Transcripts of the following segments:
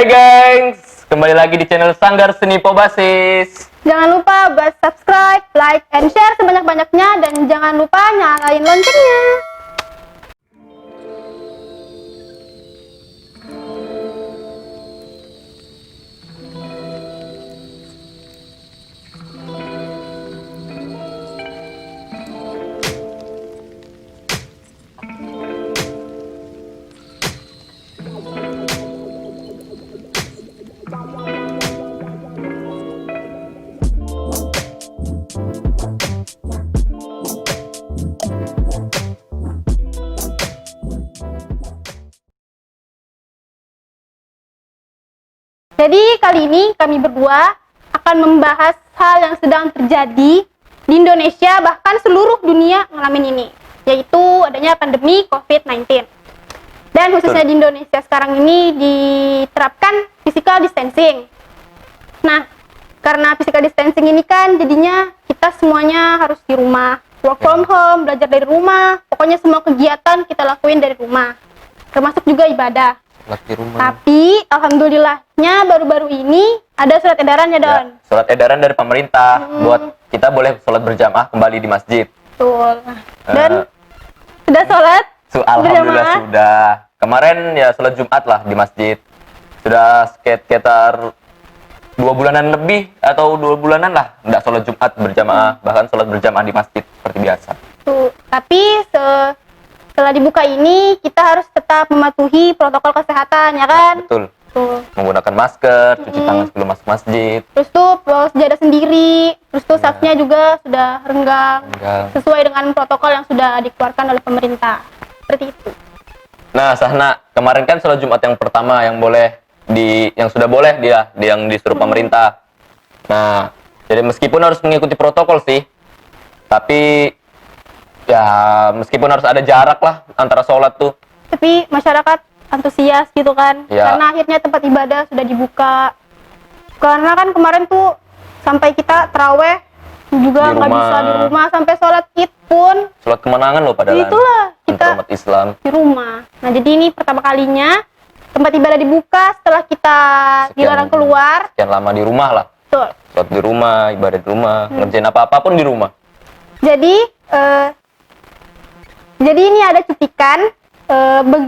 Hai gengs, kembali lagi di channel Sanggar Seni Pobasis. Jangan lupa buat subscribe, like, and share sebanyak-banyaknya. Dan jangan lupa nyalain loncengnya. Jadi kali ini kami berdua akan membahas hal yang sedang terjadi di Indonesia, bahkan seluruh dunia ngalamin ini, yaitu adanya pandemi COVID-19. Dan khususnya di Indonesia sekarang ini diterapkan physical distancing. Nah, karena physical distancing ini kan jadinya kita semuanya harus di rumah, work from home, belajar dari rumah, pokoknya semua kegiatan kita lakuin dari rumah, termasuk juga ibadah. Di rumah. Tapi alhamdulillahnya baru-baru ini ada surat edaran ya Don. Ya, surat edaran dari pemerintah buat kita boleh sholat berjamaah kembali di masjid. Betul. Dan sudah sholat? Alhamdulillah berjamaah? sudah. Kemarin ya sholat Jumat lah di masjid. Sudah sekitar 2 bulanan lebih atau 2 bulanan lah nggak sholat Jumat berjamaah, bahkan sholat berjamaah di masjid seperti biasa. Tuh. Tapi setelah dibuka ini kita harus tetap mematuhi protokol kesehatan ya kan? Betul. Tuh. Menggunakan masker, cuci tangan sebelum masuk masjid. Terus tuh bawa sejadah sendiri, terus tuh safnya juga sudah renggang, sesuai dengan protokol yang sudah dikeluarkan oleh pemerintah. Seperti itu. Nah, Sahna, kemarin kan sholat Jumat yang pertama yang sudah boleh yang disuruh pemerintah. Nah, jadi meskipun harus mengikuti protokol sih, tapi ya meskipun harus ada jarak lah antara sholat tuh. Tapi masyarakat antusias gitu kan, Ya. karena akhirnya tempat ibadah sudah dibuka. Karena kan kemarin tuh sampai kita terawih juga Di nggak rumah. bisa di rumah, sampai sholat id pun Sholat kemenangan loh padahal. itulah kita umat Islam. di rumah. Nah jadi ini pertama kalinya tempat ibadah dibuka setelah kita dilarang keluar. Sekian lama di rumah lah. Betul. Sholat di rumah, ibadah di rumah, ngerjain apa-apa pun di rumah. Jadi ini ada cuplikan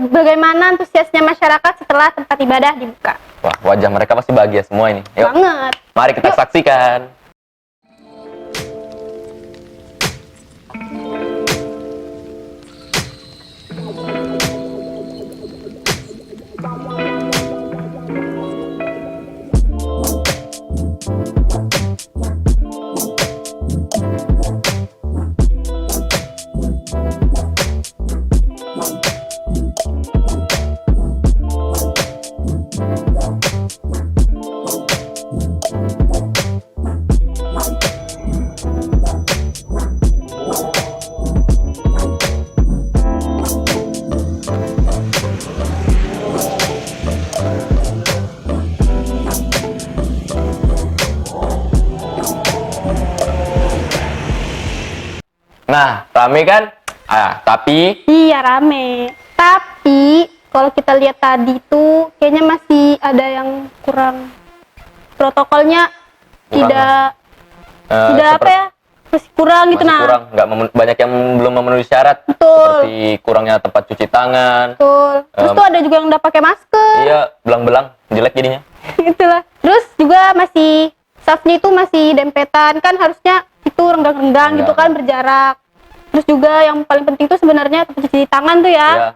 bagaimana antusiasnya masyarakat setelah tempat ibadah dibuka. Wah, wajah mereka pasti bahagia semua ini. Yuk, Banget. mari kita Yuk. saksikan. Nah, rame kan? Tapi Iya rame. Tapi kalau kita lihat tadi tuh kayaknya masih ada yang kurang, protokolnya tidak apa ya, masih kurang gitu. masih kurang, banyak yang belum memenuhi syarat. Betul. Seperti kurangnya tempat cuci tangan. Betul. Terus tuh ada juga yang udah pakai masker. Iya, belang-belang, jelek jadinya. Itulah. Terus juga masih safnya itu masih dempetan, kan harusnya itu renggang-renggang Iya. gitu kan, berjarak. Terus juga yang paling penting tuh sebenarnya tempat cuci tangan tuh ya, Iya.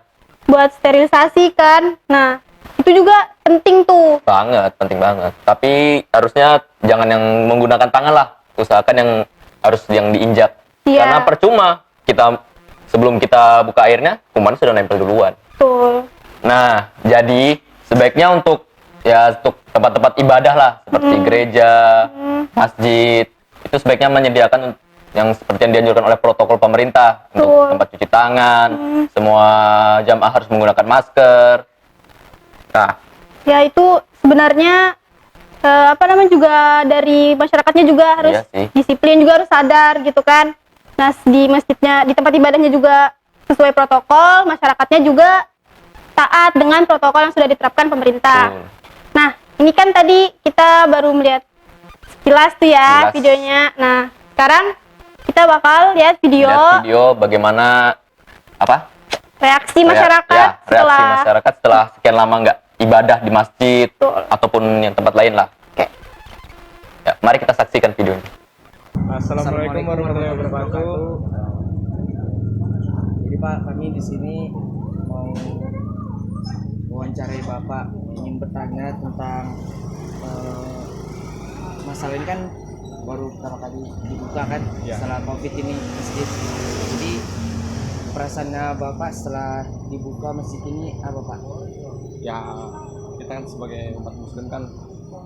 buat sterilisasi kan. Nah itu juga penting tuh. Banget, penting banget. Tapi harusnya jangan yang menggunakan tangan lah. Usahakan yang harus yang diinjak. Iya. Karena percuma sebelum kita buka airnya, kuman sudah nempel duluan. Betul. Nah, jadi sebaiknya untuk tempat-tempat ibadah lah, seperti gereja, masjid, itu sebaiknya menyediakan yang seperti yang dianjurkan oleh protokol pemerintah untuk Betul. tempat cuci tangan, semua jamaah harus menggunakan masker. Nah, Ya itu sebenarnya juga dari masyarakatnya juga harus Iya sih. disiplin, juga harus sadar gitu kan. Nah di masjidnya, di tempat ibadahnya juga sesuai protokol, masyarakatnya juga taat dengan protokol yang sudah diterapkan pemerintah. Nah ini kan tadi kita baru melihat sekilas tuh ya Sekilas. videonya. Nah, sekarang kita bakal lihat video, Lihat video bagaimana apa? reaksi masyarakat Reaksi setelah masyarakat setelah sekian lama nggak ibadah di masjid Betul. ataupun yang tempat lain lah. Oke. Ya, mari kita saksikan videonya. Assalamualaikum warahmatullahi wabarakatuh. Jadi Pak, kami di sini mau wawancarai Bapak, ingin bertanya tentang masalah ini kan baru pertama kali dibuka kan setelah COVID ini masjid. Jadi perasaannya Bapak setelah dibuka masjid ini apa Pak? Ya, kita kan sebagai umat muslim kan,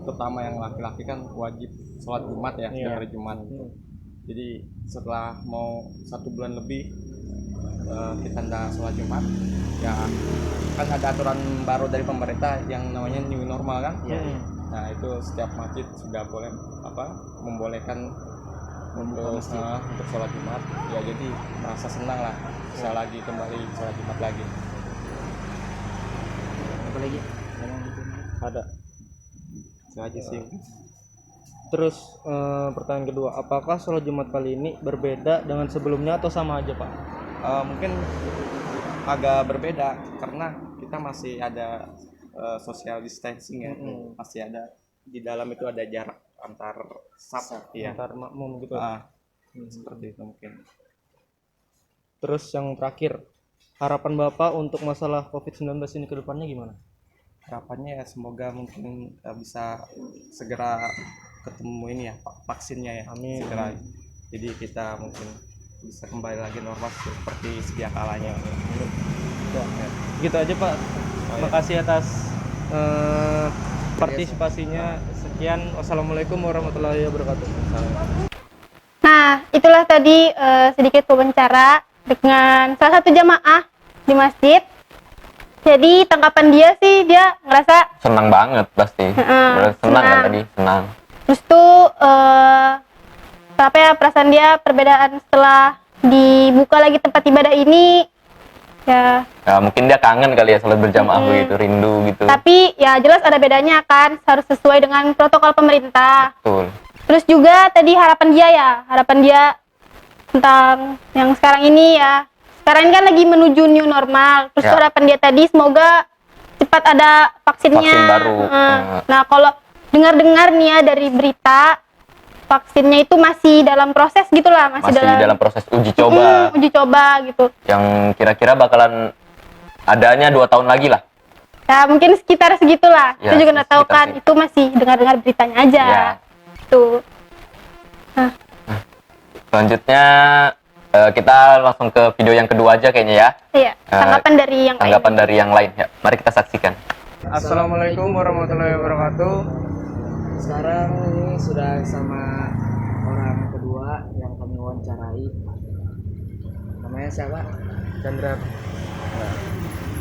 terutama yang laki-laki kan wajib sholat Jumat ya, setiap hari Jumat. Jadi setelah mau 1 bulan lebih kita nggak sholat Jumat, ya kan ada aturan baru dari pemerintah yang namanya new normal kan. Nah itu setiap masjid sudah boleh membolehkan untuk sholat Jumat. Ya jadi merasa senang lah bisa lagi kembali sholat Jumat lagi. Apa lagi? Ada. Itu aja sih. Terus pertanyaan kedua, apakah sholat Jumat kali ini berbeda dengan sebelumnya atau sama aja Pak? Mungkin agak berbeda karena kita masih ada social distancing ya. Masih ada di dalam itu ada jarak antar saf ya. Antar makmum gitu. Seperti itu mungkin. Terus yang terakhir, harapan Bapak untuk masalah COVID-19 ini ke depannya gimana? Harapannya ya semoga mungkin bisa segera ketemu ini ya vaksinnya ya. Amin. Segera. Jadi kita mungkin bisa kembali lagi normal seperti sedia kalanya. Ya. Gitu aja Pak. Makasih atas partisipasinya. Sekian, wassalamualaikum warahmatullahi wabarakatuh. Nah, itulah tadi sedikit wawancara dengan salah satu jamaah di masjid. Jadi tanggapan dia sih, dia ngerasa Senang banget pasti. Berarti senang kan senang. tadi, senang. terus tuh apa ya, perasaan dia perbedaan setelah dibuka lagi tempat ibadah ini ya. Ya, mungkin dia kangen kali ya sholat berjamaah begitu, rindu gitu. Tapi ya jelas ada bedanya kan, harus sesuai dengan protokol pemerintah. Betul. Terus juga tadi harapan dia tentang yang sekarang ini ya. Sekarang ini kan lagi menuju new normal. Terus Ya. harapan dia tadi semoga cepat ada vaksinnya. Vaksin baru. Nah, kalau dengar-dengar nih ya dari berita, vaksinnya itu masih dalam proses gitulah, Masih dalam proses uji coba uji coba gitu. yang kira-kira bakalan adanya 2 tahun lagi lah. Ya mungkin sekitar segitulah. Ya, Kita juga nggak tahu sekitar kan, sih. itu masih dengar-dengar beritanya aja. Ya. Tuh. Selanjutnya kita langsung ke video yang kedua aja kayaknya ya. Iya, tanggapan dari yang lain. Tanggapan dari yang lain ya. Mari kita saksikan. Assalamualaikum warahmatullahi wabarakatuh. Sekarang ini sudah sama orang kedua yang kami wawancarai. Namanya siapa? Chandra.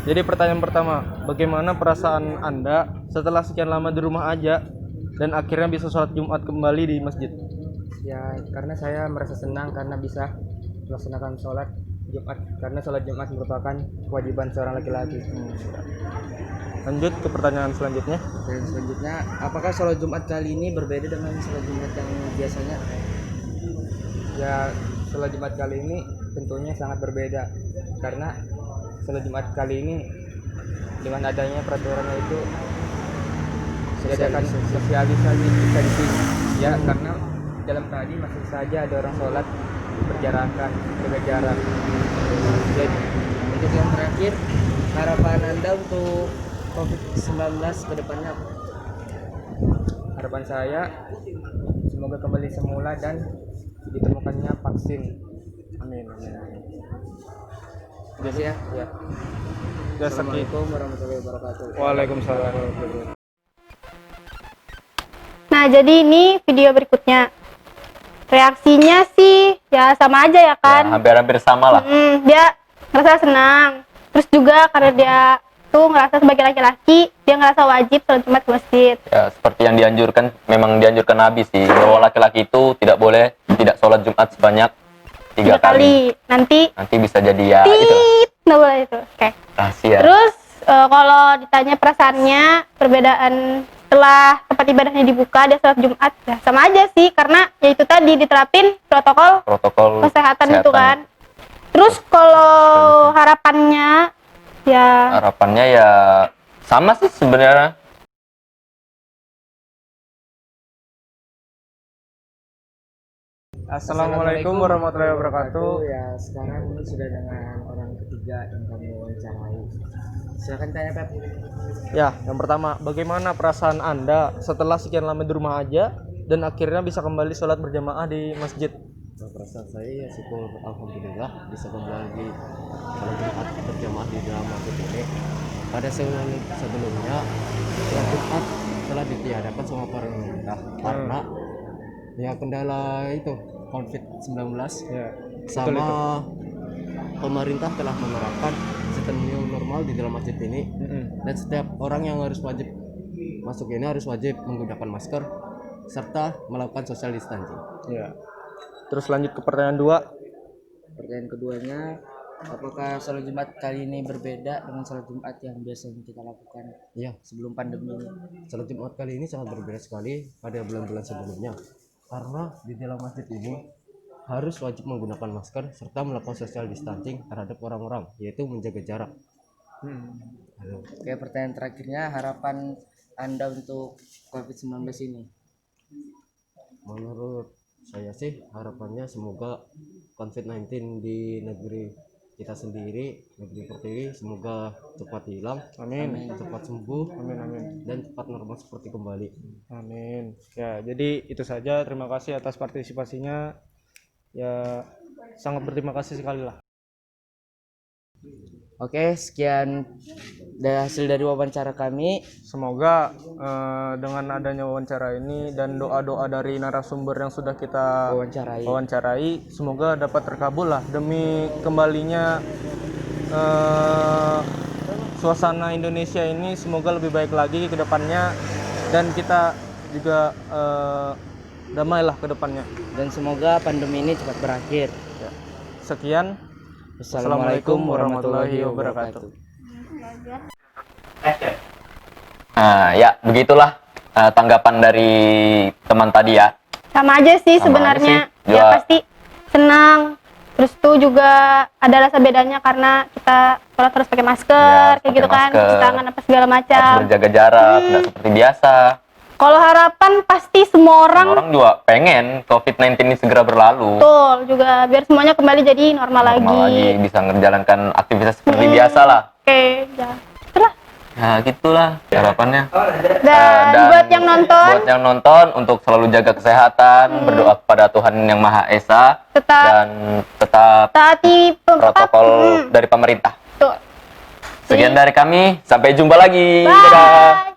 Jadi pertanyaan pertama, bagaimana perasaan Anda setelah sekian lama di rumah aja dan akhirnya bisa sholat Jumat kembali di masjid? Ya, karena saya merasa senang karena bisa melaksanakan sholat Jumat, karena sholat Jumat merupakan kewajiban seorang laki-laki. Lanjut ke pertanyaan selanjutnya. Dan selanjutnya, apakah sholat Jumat kali ini berbeda dengan sholat Jumat yang biasanya? Ya, sholat Jumat kali ini tentunya sangat berbeda karena sholat Jumat kali ini dengan adanya peraturannya itu diadakan sosialisasi bisa di sini. Ya, karena dalam tadi masih saja ada orang sholat berjarakan, jaga jarak. Jadi untuk yang terakhir, harapan Anda untuk COVID-19 ke depannya apa? Harapan saya semoga kembali semula dan ditemukannya vaksin. Amin. Terima kasih ya. Ya. Assalamualaikum warahmatullahi wabarakatuh. Waalaikumsalam warahmatullahi wabarakatuh. Nah, jadi ini video berikutnya. Reaksinya sih ya sama aja ya Ya, kan. hampir-hampir sama lah. Dia ngerasa senang. Terus juga karena dia tuh ngerasa sebagai laki-laki, dia ngerasa wajib sholat Jumat ke masjid. Ya, seperti yang dianjurkan, memang dianjurkan Nabi sih, bahwa laki-laki itu tidak boleh tidak sholat Jumat sebanyak 3 kali. Nanti Bisa jadi ya itu tit, nggak boleh itu. Oke. rahasia. Terus kalau ditanya perasaannya, perbedaan setelah tempat ibadahnya dibuka dia sholat Jumat, ya sama aja sih karena ya itu tadi diterapin protokol kesehatan itu kan. Terus kalau harapannya ya sama sih sebenarnya. Assalamualaikum warahmatullahi wabarakatuh. Ya, sekarang ini sudah dengan orang ketiga yang kami wawancarai. Silakan tanya, Pep. Ya, yang pertama, bagaimana perasaan Anda setelah sekian lama di rumah aja dan akhirnya bisa kembali sholat berjamaah di masjid? Perasaan saya ya syukur alhamdulillah bisa kembali sholat Jumat berjamaah di dalam masjid ini. Pada sebelumnya sholat Jumat telah ditiadakan sama pemerintah karena ya kendala itu COVID-19 Ya, sama pemerintah telah menerapkan sistem new normal di dalam masjid ini dan setiap orang yang harus wajib masuk ini harus wajib menggunakan masker serta melakukan social distancing. Ya. Terus lanjut ke pertanyaan 2. Pertanyaan keduanya, apakah sholat Jumat kali ini berbeda dengan sholat Jumat yang biasanya kita lakukan Ya, sebelum pandemi ini? sholat Jumat kali ini sangat berbeda sekali pada bulan-bulan sebelumnya karena di dalam masjid ini harus wajib menggunakan masker serta melakukan social distancing terhadap orang-orang, yaitu menjaga jarak. Oke, pertanyaan terakhirnya, harapan Anda untuk COVID-19 ini? Menurut saya sih harapannya semoga COVID-19 di negeri kita sendiri, negeri Pertiwi, semoga cepat hilang, Amin. cepat sembuh, Amin. dan cepat normal seperti kembali. Amin. Ya, jadi itu saja. Terima kasih atas partisipasinya. Ya, sangat berterima kasih sekali lah. Oke, sekian hasil dari wawancara kami. Semoga dengan adanya wawancara ini dan doa-doa dari narasumber yang sudah kita wawancarai, semoga dapat terkabul lah demi kembalinya suasana Indonesia ini, semoga lebih baik lagi ke depannya dan kita juga damailah ke depannya. Dan semoga pandemi ini cepat berakhir. Ya. Sekian. Assalamualaikum warahmatullahi wabarakatuh. Nah, ya begitulah tanggapan dari teman tadi ya. sama aja sih Sama sebenarnya. aja sih. Ya Juga- pasti senang. Terus tuh juga ada rasa bedanya karena kita sholat harus pakai masker, Ya, kayak gitu pakai kan, masker. cuci tangan apa segala Harus macam. berjaga jarak, nggak seperti biasa. Kalau harapan pasti semua orang, Orang juga pengen COVID-19 ini segera berlalu. betul juga biar semuanya kembali jadi normal, Normal lagi, bisa menjalankan aktivitas seperti Hmm. biasa lah. Oke, ya. Itulah. Nah, gitulah harapannya. Dan buat yang nonton, buat yang nonton untuk selalu jaga kesehatan, berdoa kepada Tuhan yang Maha Esa, tetap dan tetap taati protokol dari pemerintah. Betul. Sekian dari kami, sampai jumpa lagi. Bye. Dadah.